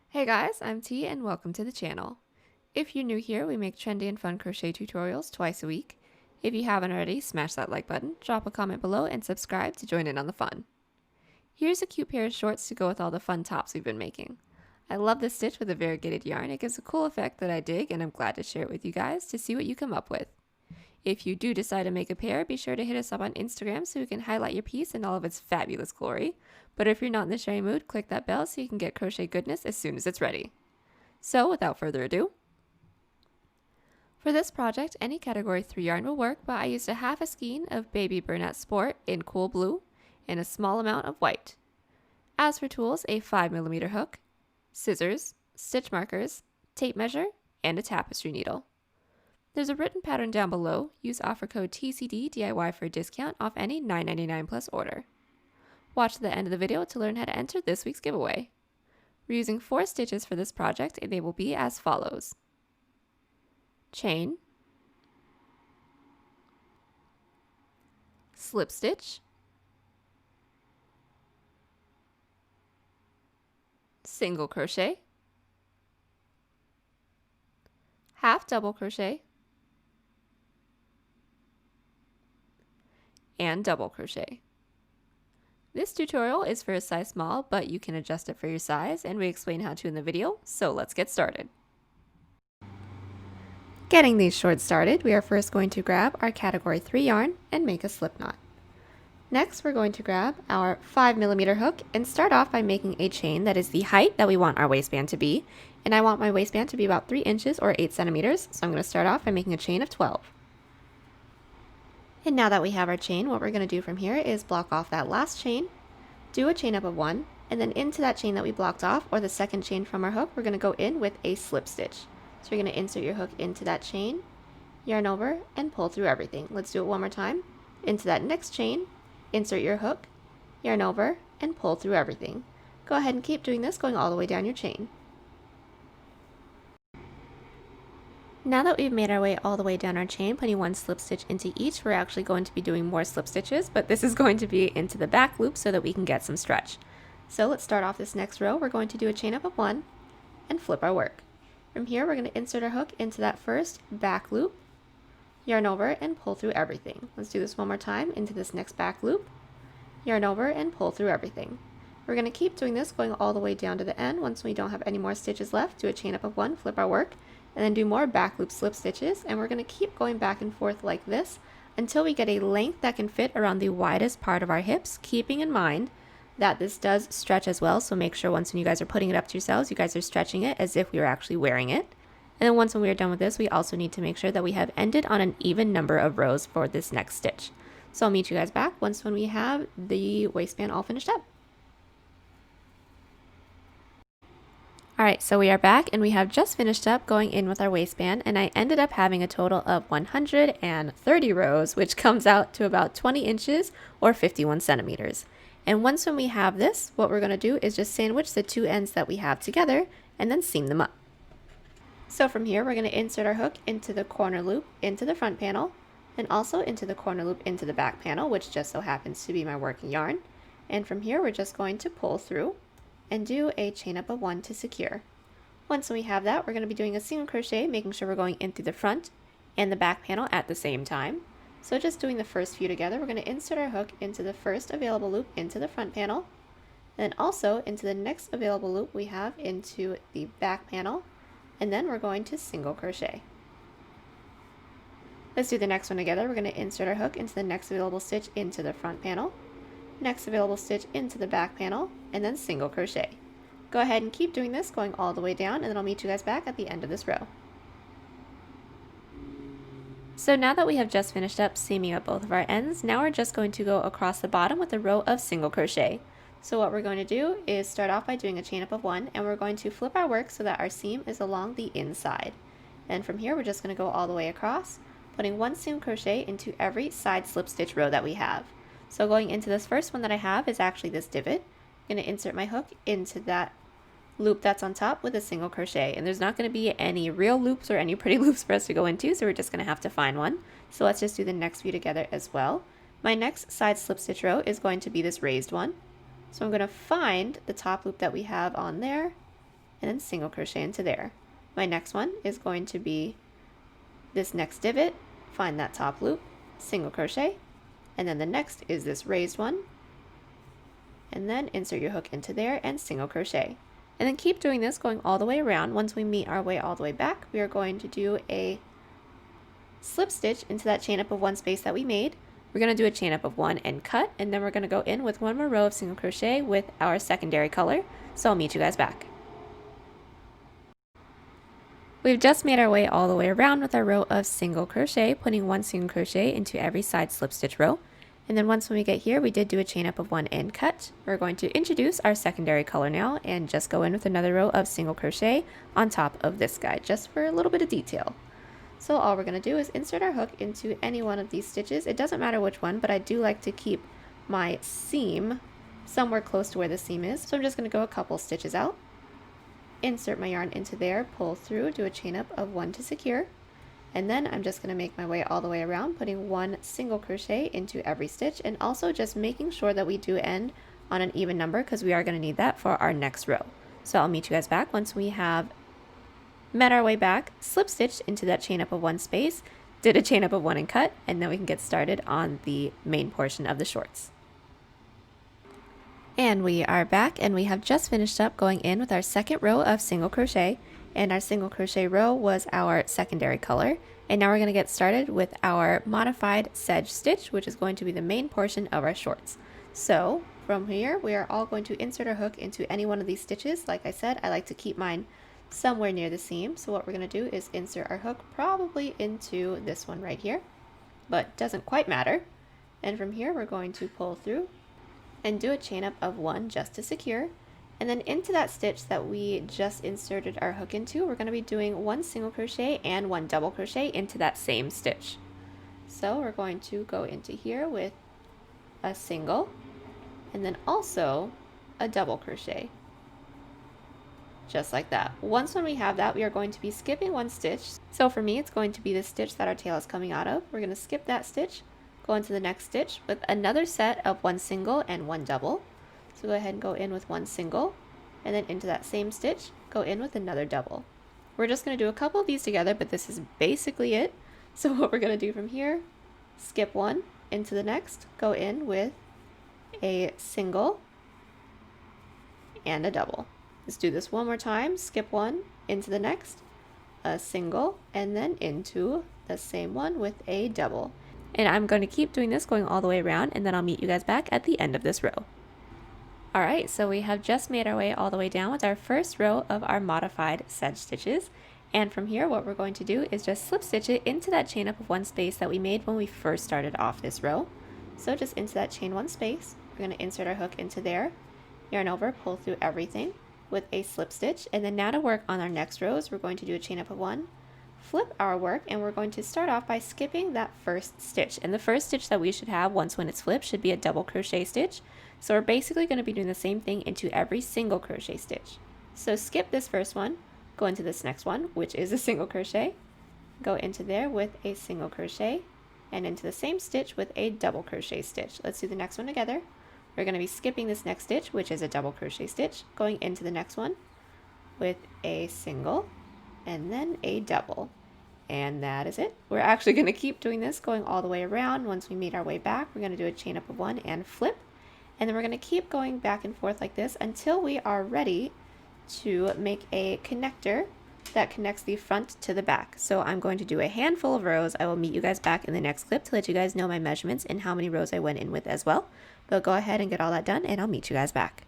Hey guys, I'm T and welcome to the channel. If you're new here, we make trendy and fun crochet tutorials twice a week. If you haven't already, smash that like button, drop a comment below, and subscribe to join in on the fun. Here's a cute pair of shorts to go with all the fun tops we've been making. I love this stitch with a variegated yarn. It gives a cool effect that I dig, and I'm glad to share it with you guys to see what you come up with. If you do decide to make a pair, be sure to hit us up on Instagram so we can highlight your piece in all of its fabulous glory. But if you're not in the sharing mood, click that bell so you can get crochet goodness as soon as it's ready. So without further ado, for this project, any category 3 yarn will work, but I used a half a skein of Baby Burnett Sport in cool blue and a small amount of white. As for tools, a 5mm hook, scissors, stitch markers, tape measure, and a tapestry needle. There's a written pattern down below. Use offer code TCDDIY for a discount off any $9.99 plus order. Watch to the end of the video to learn how to enter this week's giveaway. We're using 4 stitches for this project, and they will be as follows: chain, slip stitch, single crochet, half double crochet, and double crochet. This tutorial is for a size small, but you can adjust it for your size, and we explain how to in the video, so let's get started. Getting these shorts started, we are first going to grab our category 3 yarn and make a slip knot. Next, we're going to grab our 5mm hook and start off by making a chain that is the height that we want our waistband to be, and I want my waistband to be about 3 inches or 8 centimeters, so I'm going to start off by making a chain of 12. And now that we have our chain, what we're going to do from here is block off that last chain, do a chain up of 1, and then into that chain that we blocked off, or the second chain from our hook, we're going to go in with a slip stitch. So you're going to insert your hook into that chain, yarn over, and pull through everything. Let's do it one more time. Into that next chain, insert your hook, yarn over, and pull through everything. Go ahead and keep doing this, going all the way down your chain. Now that we've made our way all the way down our chain, putting 1 slip stitch into each, we're actually going to be doing more slip stitches, but this is going to be into the back loop so that we can get some stretch. So let's start off this next row. We're going to do a chain up of 1 and flip our work. From here, we're going to insert our hook into that first back loop, yarn over, and pull through everything. Let's do this one more time into this next back loop, yarn over, and pull through everything. We're going to keep doing this, going all the way down to the end. Once we don't have any more stitches left, do a chain up of 1, flip our work, and then do more back loop slip stitches, and we're going to keep going back and forth like this until we get a length that can fit around the widest part of our hips, keeping in mind that this does stretch as well, so make sure once when you guys are putting it up to yourselves, you guys are stretching it as if we were actually wearing it. And then once when we are done with this, we also need to make sure that we have ended on an even number of rows for this next stitch. So I'll meet you guys back once when we have the waistband all finished up. Alright, so we are back and we have just finished up going in with our waistband, and I ended up having a total of 130 rows, which comes out to about 20 inches or 51 centimeters. And once when we have this, what we're going to do is just sandwich the 2 ends that we have together and then seam them up. So from here, we're going to insert our hook into the corner loop into the front panel, and also into the corner loop into the back panel, which just so happens to be my working yarn. And from here, we're just going to pull through and do a chain up of 1 to secure. Once we have that, we're going to be doing a single crochet, making sure we're going in through the front and the back panel at the same time. So just doing the first few together, we're going to insert our hook into the first available loop into the front panel, and then also into the next available loop we have into the back panel, and then we're going to single crochet. Let's do the next one together. We're going to insert our hook into the next available stitch into the front panel, next available stitch into the back panel, and then single crochet. Go ahead and keep doing this, going all the way down, and then I'll meet you guys back at the end of this row. So now that we have just finished up seaming up both of our ends, now we're just going to go across the bottom with a row of single crochet. So what we're going to do is start off by doing a chain up of 1, and we're going to flip our work so that our seam is along the inside. And from here, we're just going to go all the way across, putting 1 single crochet into every side slip stitch row that we have. So going into this first one that I have is actually this divot. I'm going to insert my hook into that loop that's on top with a single crochet, and there's not going to be any real loops or any pretty loops for us to go into, so we're just going to have to find one. So let's just do the next few together as well. My next side slip stitch row is going to be this raised one. So I'm going to find the top loop that we have on there, and then single crochet into there. My next one is going to be this next divot, find that top loop, single crochet, and then the next is this raised one, and then insert your hook into there and single crochet. And then keep doing this going all the way around. Once we meet our way all the way back, we are going to do a slip stitch into that chain up of one space that we made. We're going to do a chain up of one and cut, and then we're going to go in with one more row of single crochet with our secondary color. So I'll meet you guys back. We've just made our way all the way around with our row of single crochet, putting one single crochet into every side slip stitch row. And then once when we get here, we did do a chain up of one and cut. We're going to introduce our secondary color now and just go in with another row of single crochet on top of this guy, just for a little bit of detail. So all we're going to do is insert our hook into any one of these stitches. It doesn't matter which one, but I do like to keep my seam somewhere close to where the seam is. So I'm just going to go a couple stitches out, insert my yarn into there, pull through, do a chain up of one to secure. And then I'm just going to make my way all the way around, putting one single crochet into every stitch, and also just making sure that we do end on an even number because we are going to need that for our next row. So I'll meet you guys back once we have met our way back, slip stitched into that chain up of one space, did a chain up of one and cut, and then we can get started on the main portion of the shorts. And we are back, and we have just finished up going in with our second row of single crochet. And our single crochet row was our secondary color. And now we're going to get started with our modified sedge stitch, which is going to be the main portion of our shorts. So from here, we are all going to insert our hook into any one of these stitches. Like I said, I like to keep mine somewhere near the seam. So what we're going to do is insert our hook probably into this one right here, but doesn't quite matter. And from here, we're going to pull through and do a chain up of one just to secure. And then into that stitch that we just inserted our hook into, we're going to be doing one single crochet and one double crochet into that same stitch. So we're going to go into here with a single and then also a double crochet. Just like that. Once when we have that, we are going to be skipping one stitch. So for me, it's going to be the stitch that our tail is coming out of. We're going to skip that stitch, go into the next stitch with another set of one single and one double. So go ahead and go in with one single, and then into that same stitch, go in with another double. We're just going to do a couple of these together, but this is basically it. So what we're going to do from here, skip one into the next, go in with a single and a double. Let's do this one more time. Skip one into the next, a single, and then into the same one with a double. And I'm going to keep doing this going all the way around, and then I'll meet you guys back at the end of this row. Alright, so we have just made our way all the way down with our first row of our modified sedge stitches. And from here, what we're going to do is just slip stitch it into that chain up of one space that we made when we first started off this row. So just into that chain one space, we're going to insert our hook into there, yarn over, pull through everything with a slip stitch. And then now to work on our next rows, we're going to do a chain up of one, flip our work, and we're going to start off by skipping that first stitch. And the first stitch that we should have once when it's flipped should be a double crochet stitch. So we're basically going to be doing the same thing into every single crochet stitch. So skip this first one, go into this next one, which is a single crochet, go into there with a single crochet, and into the same stitch with a double crochet stitch. Let's do the next one together. We're going to be skipping this next stitch, which is a double crochet stitch, going into the next one with a single, and then a double. And that is it. We're actually going to keep doing this going all the way around. Once we meet our way back, we're going to do a chain up of one and flip. And then we're going to keep going back and forth like this until we are ready to make a connector that connects the front to the back. So I'm going to do a handful of rows. I will meet you guys back in the next clip to let you guys know my measurements and how many rows I went in with as well. But go ahead and get all that done and I'll meet you guys back.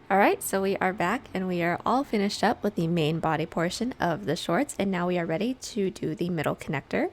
Alright, so we are back and we are all finished up with the main body portion of the shorts, and now we are ready to do the middle connector.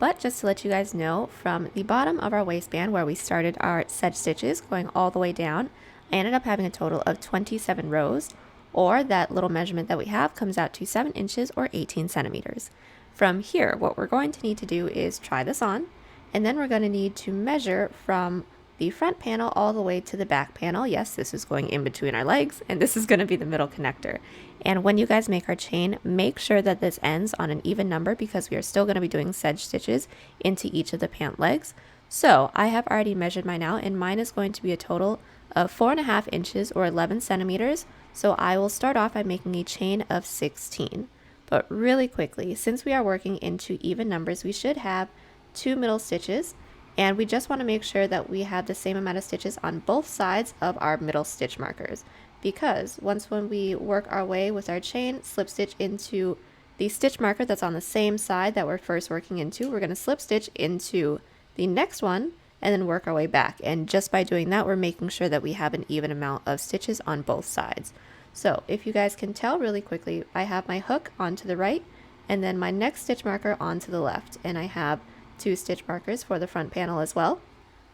But just to let you guys know, from the bottom of our waistband where we started our sedge stitches going all the way down, I ended up having a total of 27 rows, or that little measurement that we have comes out to 7 inches or 18 centimeters. From here, what we're going to need to do is try this on, and then we're going to need to measure from the front panel all the way to the back panel. Yes, this is going in between our legs, and this is going to be the middle connector. And when you guys make our chain, make sure that this ends on an even number because we are still going to be doing sedge stitches into each of the pant legs. So I have already measured mine out, and mine is going to be a total of 4.5 inches or 11 centimeters. So I will start off by making a chain of 16. But really quickly, since we are working into even numbers, we should have 2 middle stitches, and we just want to make sure that we have the same amount of stitches on both sides of our middle stitch markers, because when we work our way with our chain, slip stitch into the stitch marker that's on the same side that we're first working into, we're going to slip stitch into the next one and then work our way back. And just by doing that, we're making sure that we have an even amount of stitches on both sides. So if you guys can tell really quickly, I have my hook onto the right and then my next stitch marker onto the left, and I have 2 stitch markers for the front panel as well.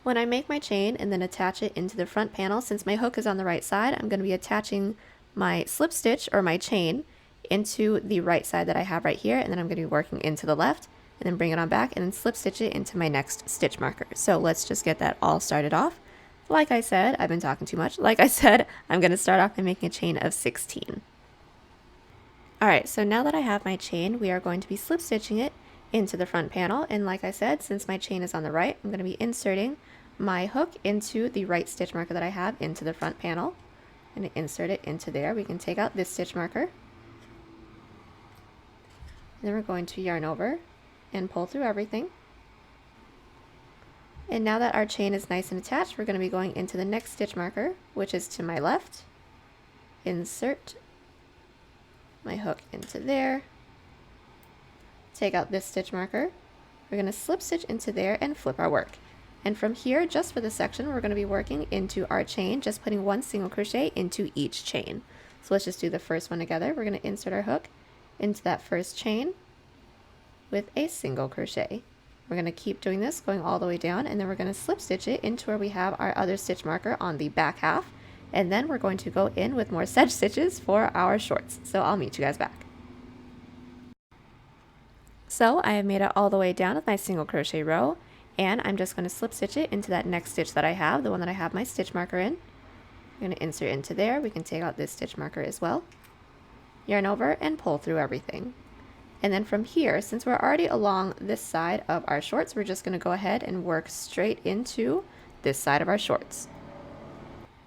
When I make my chain and then attach it into the front panel, since my hook is on the right side, I'm going to be attaching my slip stitch or my chain into the right side that I have right here, and then I'm going to be working into the left and then bring it on back and then slip stitch it into my next stitch marker. So let's just get that all started off. Like I said, I've been talking too much. Like I said, I'm going to start off by making a chain of 16. Alright, so now that I have my chain, we are going to be slip stitching it into the front panel, and like I said, since my chain is on the right, I'm going to be inserting my hook into the right stitch marker that I have into the front panel. I'm going to insert it into there. We can take out this stitch marker, and then we're going to yarn over and pull through everything. And now that our chain is nice and attached, we're going to be going into the next stitch marker, which is to my left. Insert my hook into there. Take out this stitch marker. We're going to slip stitch into there and flip our work. And from here, just for this section, we're going to be working into our chain, just putting 1 single crochet into each chain. So let's just do the first one together. We're going to insert our hook into that first chain with a single crochet. We're going to keep doing this, going all the way down, and then we're going to slip stitch it into where we have our other stitch marker on the back half, and then we're going to go in with more sedge stitches for our shorts. So I'll meet you guys back. So I have made it all the way down with my single crochet row, and I'm just going to slip stitch it into that next stitch that I have, the one that I have my stitch marker in. I'm going to insert into there. We can take out this stitch marker as well. Yarn over and pull through everything. And then from here, since we're already along this side of our shorts, we're just going to go ahead and work straight into this side of our shorts.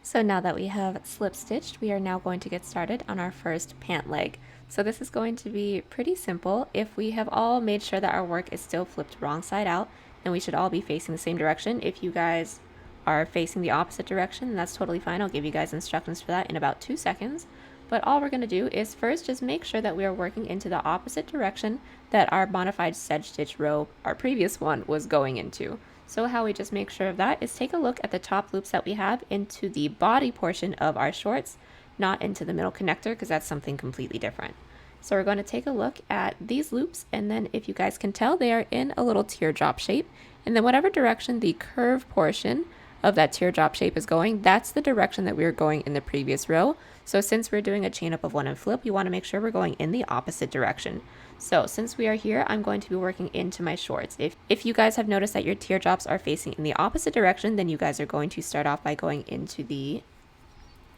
So now that we have slip stitched, we are now going to get started on our first pant leg. So this is going to be pretty simple. If we have all made sure that our work is still flipped wrong side out, then we should all be facing the same direction. If you guys are facing the opposite direction, then that's totally fine. I'll give you guys instructions for that in about 2 seconds. But all we're going to do is first just make sure that we are working into the opposite direction that our modified sedge stitch row, our previous one, was going into. So how we just make sure of that is take a look at the top loops that we have into the body portion of our shorts, not into the middle connector, because that's something completely different. So we're going to take a look at these loops, and then if you guys can tell, they are in a little teardrop shape. And then whatever direction the curved portion of that teardrop shape is going, that's the direction that we were going in the previous row. So since we're doing a chain up of 1 and flip, we want to make sure we're going in the opposite direction. So since we are here, I'm going to be working into my shorts. If you guys have noticed that your teardrops are facing in the opposite direction, then you guys are going to start off by going into the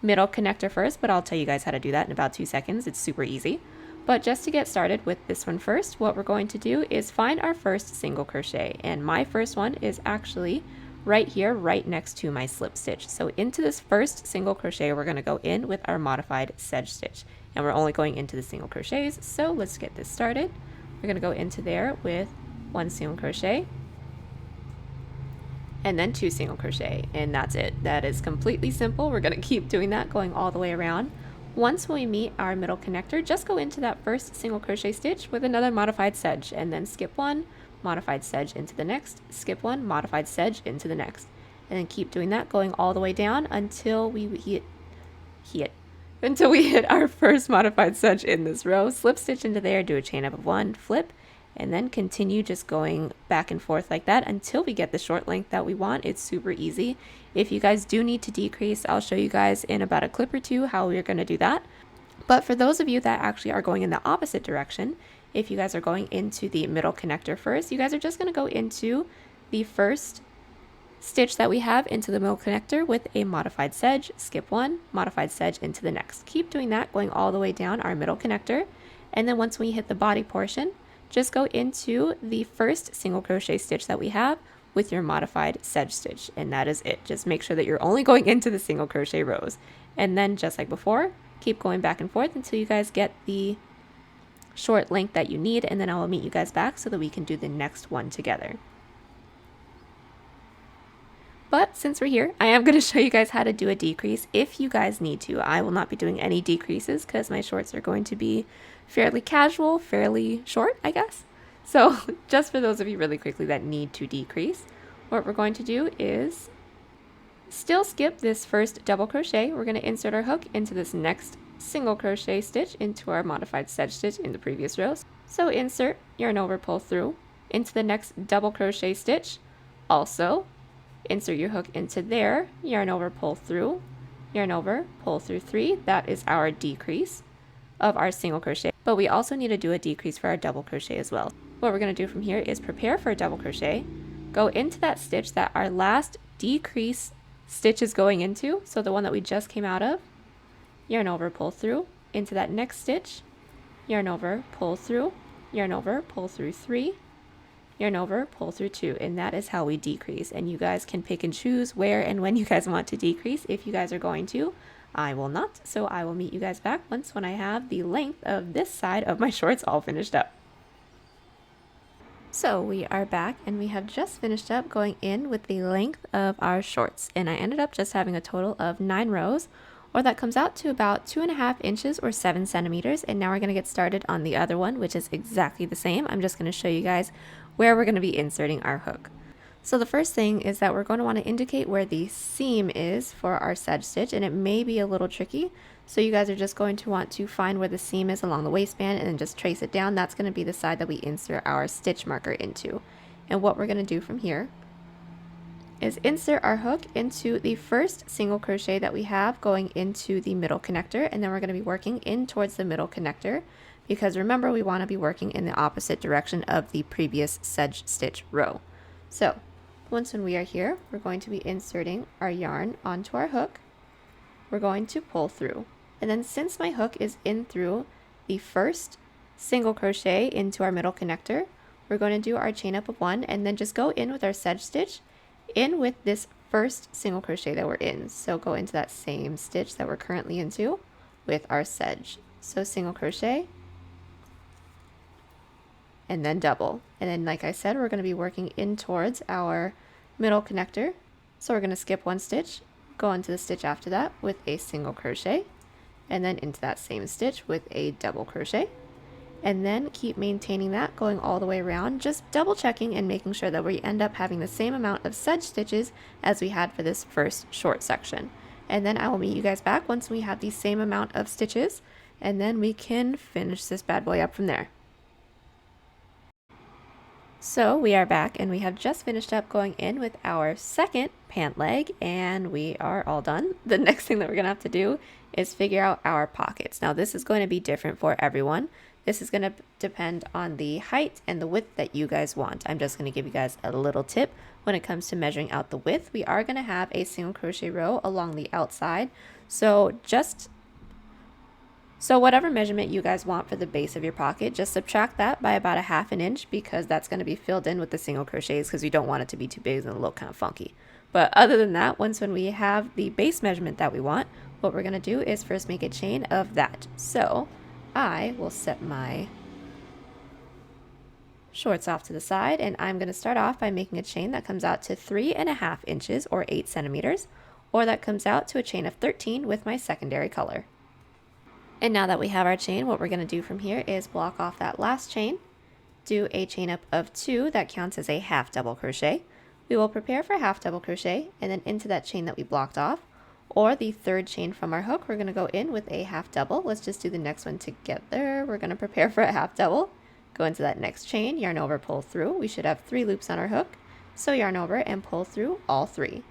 middle connector first, but I'll tell you guys how to do that in about 2 seconds. It's super easy. But just to get started with this one first, what we're going to do is find our first single crochet. And my first one is actually right here, right next to my slip stitch. So into this first single crochet, we're going to go in with our modified sedge stitch. And we're only going into the single crochets, so let's get this started. We're going to go into there with 1 single crochet, and then 2 single crochet, and that's it. That is completely simple. We're going to keep doing that, going all the way around. Once we meet our middle connector, just go into that first single crochet stitch with another modified sedge, and then skip 1, modified sedge into the next, skip 1, modified sedge into the next, and then keep doing that, going all the way down until we hit our first modified sedge in this row. Slip stitch into there, do a chain up of 1, flip, and then continue just going back and forth like that until we get the short length that we want. It's super easy. If you guys do need to decrease, I'll show you guys in about a clip or 2 how we're going to do that. But for those of you that actually are going in the opposite direction, if you guys are going into the middle connector first, you guys are just going to go into the first stitch that we have into the middle connector with a modified sedge, skip 1, modified sedge into the next. Keep doing that, going all the way down our middle connector, and then once we hit the body portion, just go into the first single crochet stitch that we have with your modified sedge stitch, and that is it. Just make sure that you're only going into the single crochet rows, and then just like before, keep going back and forth until you guys get the short length that you need, and then I will meet you guys back so that we can do the next one together. But since we're here, I am going to show you guys how to do a decrease if you guys need to. I will not be doing any decreases because my shorts are going to be fairly casual, fairly short, I guess. So just for those of you really quickly that need to decrease, what we're going to do is still skip this first double crochet. We're going to insert our hook into this next single crochet stitch into our modified sedge stitch in the previous rows. So insert, yarn over, pull through into the next double crochet stitch. Also insert your hook into there, yarn over, pull through, yarn over, pull through 3. That is our decrease of our single crochet, but we also need to do a decrease for our double crochet as well. What we're going to do from here is prepare for a double crochet, go into that stitch that our last decrease stitch is going into, so the one that we just came out of, yarn over, pull through into that next stitch, yarn over, pull through, yarn over, pull through 3, yarn over, pull through 2, and that is how we decrease. And you guys can pick and choose where and when you guys want to decrease if you guys are going to. I will not, so I will meet you guys back when I have the length of this side of my shorts all finished up. So we are back and we have just finished up going in with the length of our shorts, and I ended up just having a total of 9 rows, or that comes out to about 2.5 inches or 7 centimeters. And now we're going to get started on the other one, which is exactly the same. I'm just going to show you guys where we're going to be inserting our hook. So the first thing is that we're going to want to indicate where the seam is for our sedge stitch, and it may be a little tricky. So you guys are just going to want to find where the seam is along the waistband and then just trace it down. That's going to be the side that we insert our stitch marker into. And what we're going to do from here is insert our hook into the first single crochet that we have going into the middle connector, and then we're going to be working in towards the middle connector, because remember, we want to be working in the opposite direction of the previous sedge stitch row. So once when we are here, we're going to be inserting our yarn onto our hook. We're going to pull through, and then since my hook is in through the first single crochet into our middle connector, we're going to do our chain up of 1 and then just go in with our sedge stitch in with this first single crochet that we're in. So go into that same stitch that we're currently into with our sedge. So single crochet and then double, and then like I said, we're going to be working in towards our middle connector. So we're going to skip 1 stitch, go into the stitch after that with a single crochet, and then into that same stitch with a double crochet, and then keep maintaining that going all the way around, just double checking and making sure that we end up having the same amount of sedge stitches as we had for this first short section. And then I will meet you guys back once we have the same amount of stitches, and then we can finish this bad boy up from there. So we are back and we have just finished up going in with our second pant leg, and we are all done. The next thing that we're going to have to do is figure out our pockets. Now this is going to be different for everyone. This is going to depend on the height and the width that you guys want. I'm just going to give you guys a little tip when it comes to measuring out the width. We are going to have a single crochet row along the outside. So whatever measurement you guys want for the base of your pocket, just subtract that by about 1/2 inch, because that's going to be filled in with the single crochets, because you don't want it to be too big and look kind of funky. But other than that, when we have the base measurement that we want, what we're going to do is first make a chain of that. So I will set my shorts off to the side, and I'm going to start off by making a chain that comes out to 3.5 inches or 8 centimeters, or that comes out to a chain of 13 with my secondary color. And now that we have our chain, what we're going to do from here is block off that last chain, do a chain up of 2 that counts as a half double crochet. We will prepare for half double crochet, and then into that chain that we blocked off, or the third chain from our hook, we're going to go in with a half double. Let's just do the next one together. We're going to prepare for a half double, go into that next chain, yarn over, pull through. We should have 3 loops on our hook, so yarn over and pull through all 3.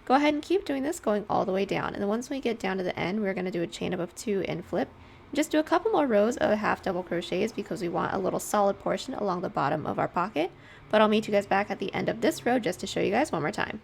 Go ahead and keep doing this going all the way down, and then once we get down to the end, we're going to do a chain up of 2 and flip. Just do a couple more rows of half double crochets because we want a little solid portion along the bottom of our pocket. But I'll meet you guys back at the end of this row just to show you guys one more time.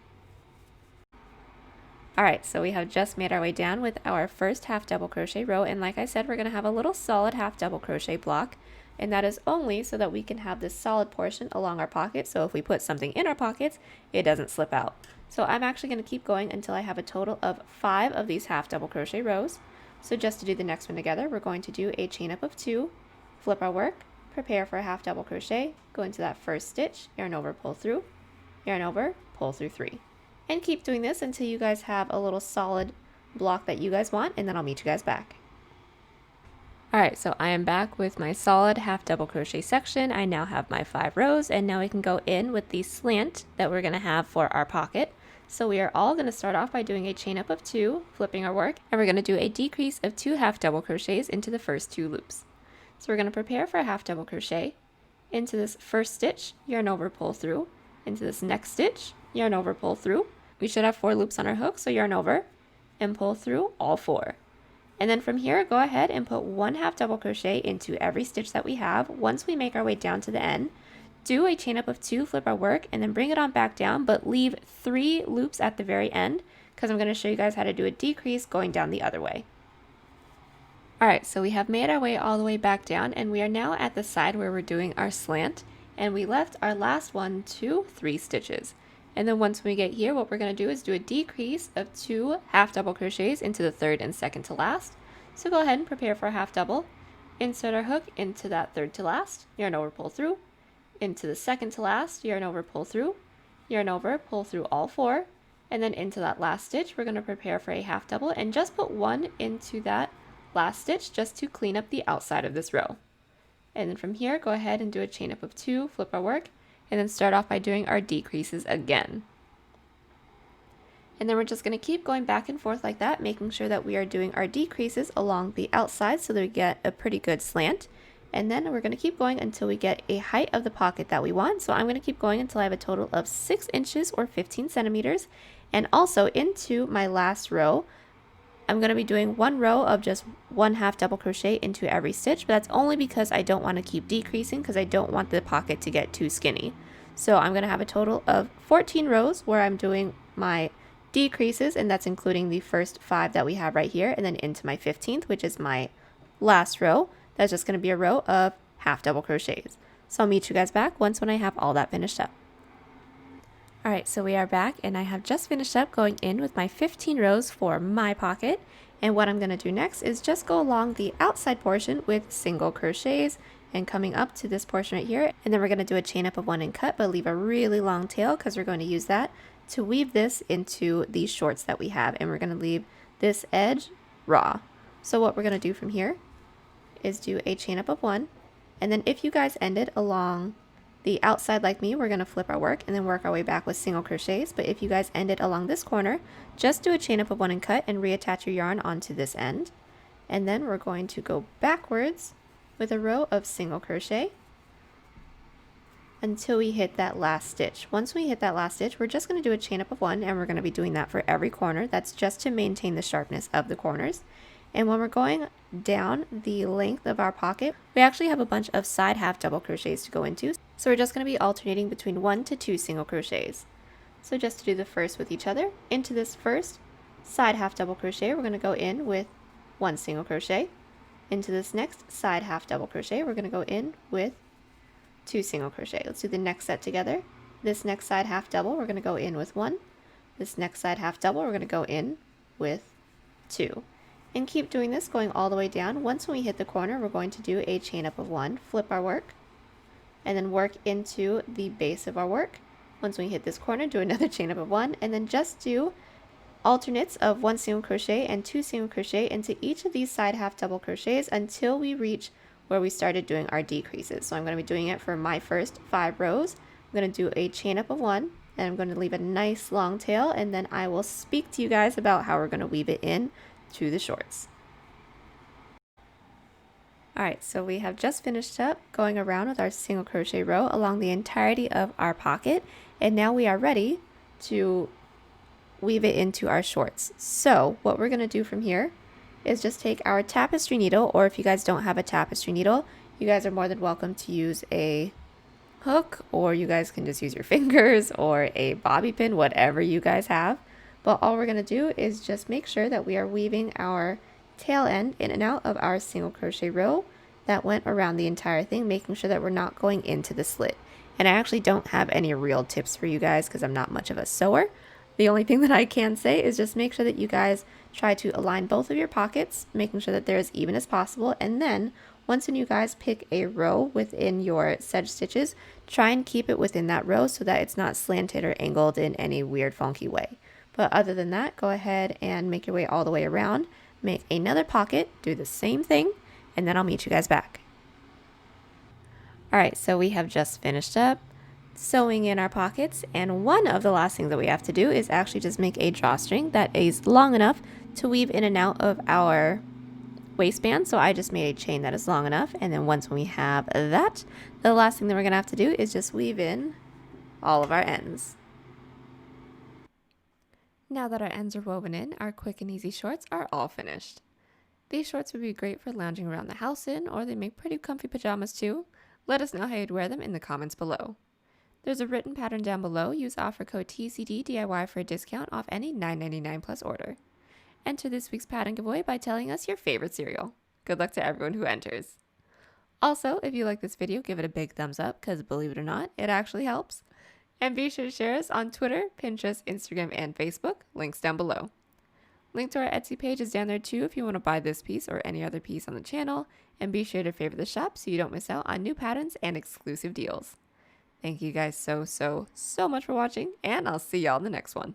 Alright, so we have just made our way down with our first half double crochet row, and like I said, we're going to have a little solid half double crochet block. and that is only so that we can have this solid portion along our pocket, so if we put something in our pockets, it doesn't slip out. So I'm actually going to keep going until I have a total of 5 of these half double crochet rows. So just to do the next one together, we're going to do a chain up of 2, flip our work, prepare for a half double crochet, go into that first stitch, yarn over, pull through, yarn over, pull through 3. And keep doing this until you guys have a little solid block that you guys want, and then I'll meet you guys back. Alright, so I am back with my solid half double crochet section. I now have my 5 rows, and now we can go in with the slant that we're going to have for our pocket. So we are all going to start off by doing a chain up of 2, flipping our work, and we're going to do a decrease of 2 half double crochets into the first 2 loops. So we're going to prepare for a half double crochet, into this first stitch, yarn over, pull through, into this next stitch, yarn over, pull through. We should have 4 loops on our hook, so yarn over and pull through all 4. And then from here, go ahead and put 1 half double crochet into every stitch that we have. Once we make our way down to the end, do a chain up of 2, flip our work, and then bring it on back down, but leave 3 loops at the very end, because I'm going to show you guys how to do a decrease going down the other way. Alright, so we have made our way all the way back down, and we are now at the side where we're doing our slant, and we left our last 1, 2, 3 stitches. And then once we get here, what we're going to do is do a decrease of 2 half double crochets into the third and second to last. So go ahead and prepare for a half double. Insert our hook into that third to last, yarn over, pull through, into the second to last, yarn over, pull through all 4, and then into that last stitch, we're going to prepare for a half double and just put 1 into that last stitch just to clean up the outside of this row. And then from here, go ahead and do a chain up of 2, flip our work, and then start off by doing our decreases again. And then we're just going to keep going back and forth like that, making sure that we are doing our decreases along the outside so that we get a pretty good slant. And then we're going to keep going until we get a height of the pocket that we want. So I'm going to keep going until I have a total of 6 inches or 15 centimeters. And also into my last row, I'm going to be doing 1 row of just 1 half double crochet into every stitch, but that's only because I don't want to keep decreasing because I don't want the pocket to get too skinny. So I'm going to have a total of 14 rows where I'm doing my decreases, and that's including the first 5 that we have right here, and then into my 15th, which is my last row. That's just going to be a row of half double crochets. So I'll meet you guys back when I have all that finished up. Alright, so we are back, and I have just finished up going in with my 15 rows for my pocket. And what I'm going to do next is just go along the outside portion with single crochets and coming up to this portion right here. And then we're going to do a chain up of 1 and cut, but leave a really long tail because we're going to use that to weave this into these shorts that we have. And we're going to leave this edge raw. So what we're going to do from here is do a chain up of 1. And then if you guys ended along the outside like me, we're going to flip our work and then work our way back with single crochets. But if you guys ended along this corner, just do a chain up of 1 and cut and reattach your yarn onto this end. And then we're going to go backwards with a row of single crochet until we hit that last stitch. Once we hit that last stitch, we're just going to do a chain up of 1, and we're going to be doing that for every corner. That's just to maintain the sharpness of the corners. And when we're going down the length of our pocket, we actually have a bunch of side half double crochets to go into. So we're just going to be alternating between 1 to 2 single crochets. So just to do the first with each other, into this first side half double crochet, we're going to go in with 1 single crochet. Into this next side half double crochet, we're going to go in with 2 single crochet. Let's do the next set together. This next side half double, we're going to go in with 1. This next side half double, we're going to go in with 2. And keep doing this, going all the way down. Once when we hit the corner, we're going to do a chain up of 1, flip our work, and then work into the base of our work. Once we hit this corner, do another chain up of 1, and then just do alternates of 1 single crochet and 2 single crochet into each of these side half double crochets until we reach where we started doing our decreases. So I'm going to be doing it for my first 5 rows. I'm going to do a chain up of 1, and I'm going to leave a nice long tail, and then I will speak to you guys about how we're going to weave it in to the shorts. Alright, so we have just finished up going around with our single crochet row along the entirety of our pocket, and now we are ready to weave it into our shorts. So what we're going to do from here is just take our tapestry needle, or if you guys don't have a tapestry needle, you guys are more than welcome to use a hook, or you guys can just use your fingers or a bobby pin, whatever you guys have. But all we're going to do is just make sure that we are weaving our tail end in and out of our single crochet row that went around the entire thing, making sure that we're not going into the slit. And I actually don't have any real tips for you guys because I'm not much of a sewer. The only thing that I can say is just make sure that you guys try to align both of your pockets, making sure that they're as even as possible. And then once when you guys pick a row within your sedge stitches, try and keep it within that row so that it's not slanted or angled in any weird funky way. But other than that, go ahead and make your way all the way around, make another pocket, do the same thing, and then I'll meet you guys back. Alright, so we have just finished up sewing in our pockets, and one of the last things that we have to do is actually just make a drawstring that is long enough to weave in and out of our waistband. So I just made a chain that is long enough, and then once we have that, the last thing that we're going to have to do is just weave in all of our ends. Now that our ends are woven in, our quick and easy shorts are all finished. These shorts would be great for lounging around the house in, or they make pretty comfy pajamas too. Let us know how you'd wear them in the comments below. There's a written pattern down below. Use offer code TCDDIY for a discount off any $9.99 plus order. Enter this week's pattern giveaway by telling us your favorite cereal. Good luck to everyone who enters. Also, if you like this video, give it a big thumbs up because believe it or not, it actually helps. And be sure to share us on Twitter, Pinterest, Instagram, and Facebook. Links down below. Link to our Etsy page is down there too if you want to buy this piece or any other piece on the channel. And be sure to favorite the shop so you don't miss out on new patterns and exclusive deals. Thank you guys so much for watching, and I'll see y'all in the next one.